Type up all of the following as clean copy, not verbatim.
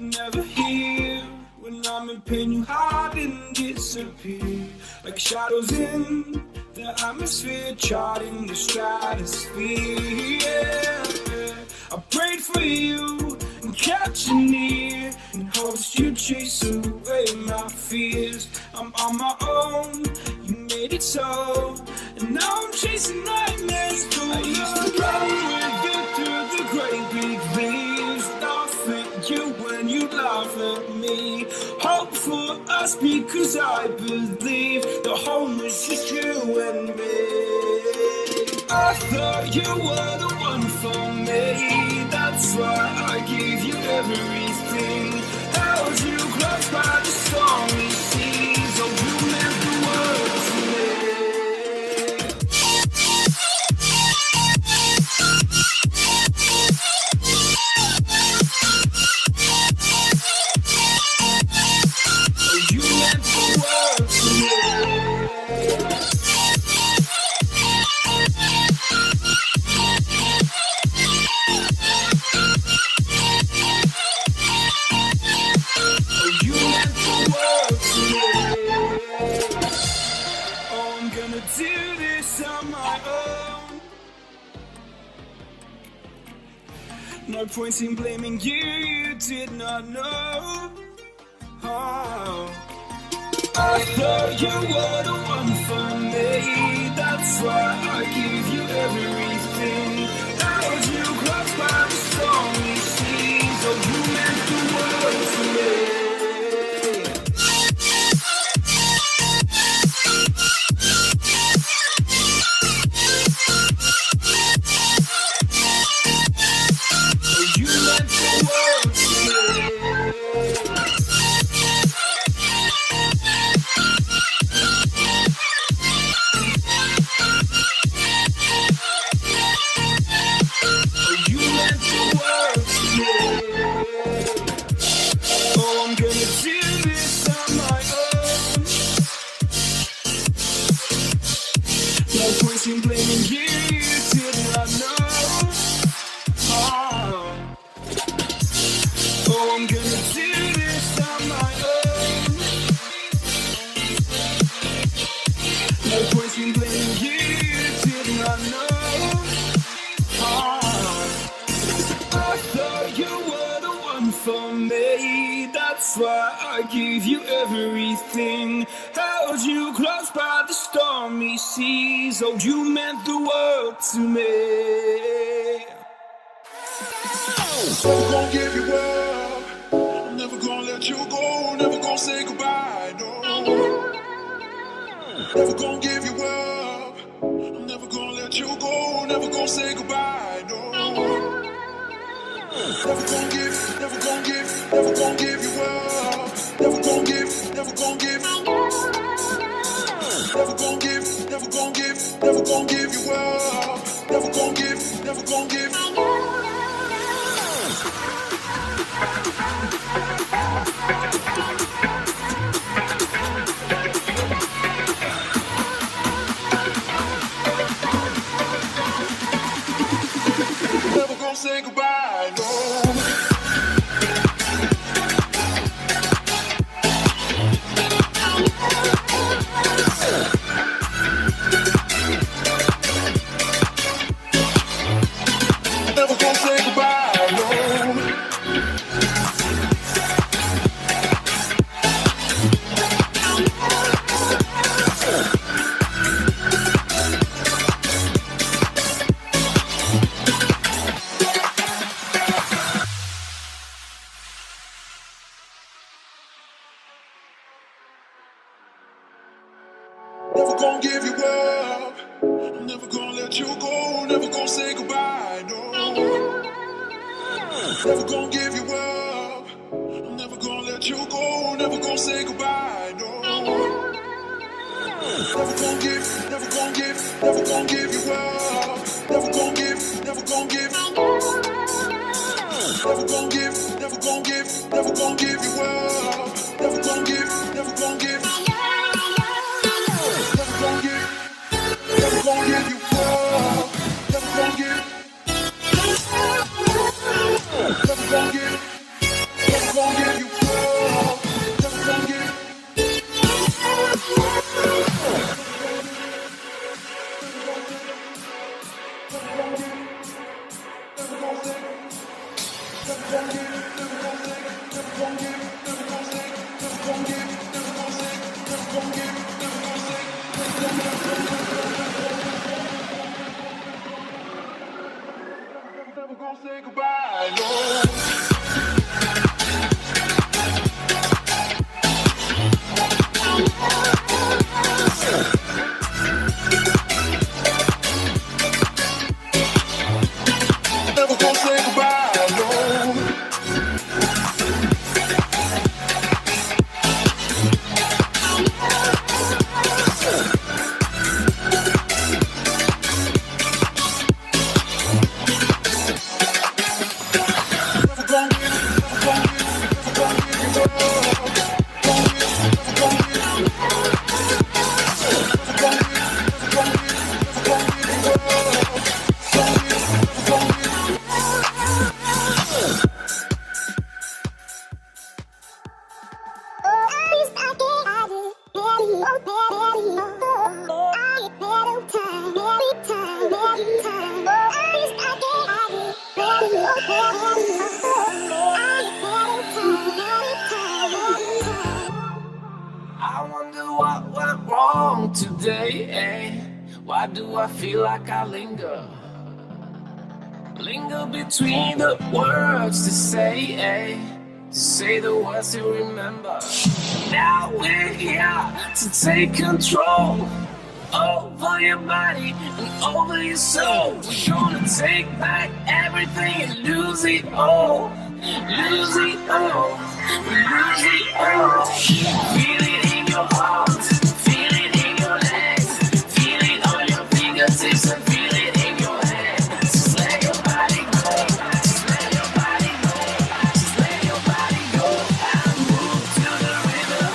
Never here when I'm in pain, you hide and disappear like shadows in the atmosphere, charting the stratosphere. Yeah. I prayed for you and kept you near in hopes you'd chase away my fears. I'm on my own, you made it so, and now I'm chasing nightmares. I used to run with you through the great big leaves, laugh at you when you laugh at me. Hope for us because I believe the home is just you and me. I thought you were the one for me, that's why I gave you everything. Held you close by the stormy seas, oh you meant the world to me. Oh you meant the world to me. Do this on my own. No point in blaming you, you did not know. Oh. I thought you were the one for me, that's why I gave you everything. Held you close by the stormy seas, oh you meant the world to me. That's why I gave you everything. Held you close by the stormy seas. Oh, you meant the world to me. Never gonna give you up. I'm never gonna let you go. Never gonna say goodbye, no. Never gonna give you up. I'm never gonna let you go. Never gonna say goodbye, no. Never gonna give, never gonna give, never gonna give you up. Never gonna give, never gonna give. Never gonna give, never gonna give, never gonna give you up. Never gonna give, never gonna give. Never gonna say goodbye, no. Never gonna say goodbye, no. Never gonna give you up. I'm never gonna let you go. Never gonna say goodbye, no. Never gonna give you up. I'm never gonna let you go. Never gonna say goodbye, no. Never gonna give, never gonna give, never gonna give you up. Never gonna give, never gonna give. Never gonna give, never gonna give, never gonna give you up. Never gonna give, never gonna give. Never gonna give, never gonna give you up. Never gonna give, never gonna give, never gonna give. today, eh? Why do I feel like I linger? Linger between the words to say, eh? To say the words to remember. Now we're here to take control over your body and over your soul. We're gonna take back everything and lose it all. Lose it all. Lose it all. Feel it in your heart. Feel it in your legs. Feel it on your fingertips and feel it in your head. Just let your body go. Just let your body go. Just let your body go and move to the rhythm.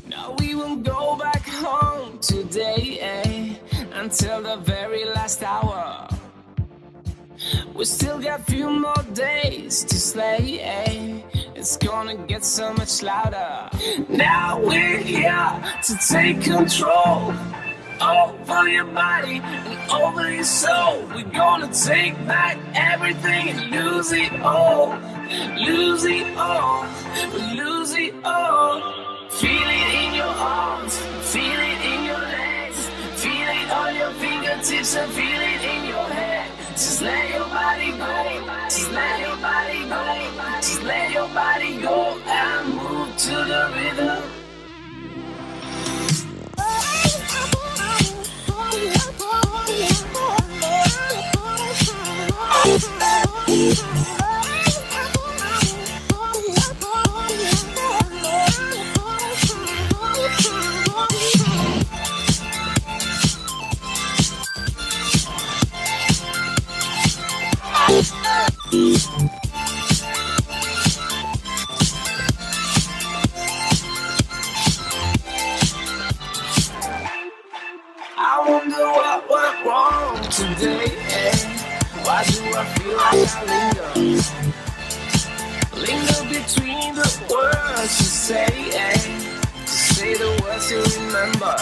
Now we won't go back home today, eh? Until the very last hour. We still got a few more days to slay, eh? It's gonna get so much louder. Now we're here to take control over your body and over your soul. We're gonna take back everything and lose it all. Lose it all. Lose it all. Feel it in your arms, feel it in your legs, feel it on your fingertips and feel it in your head. Just let your body go, just let your body go, just let your body go and move to the rhythm. I wonder what went wrong today, eh? Why do I feel like I linger? Linger between the words to say, eh? To say the words to remember.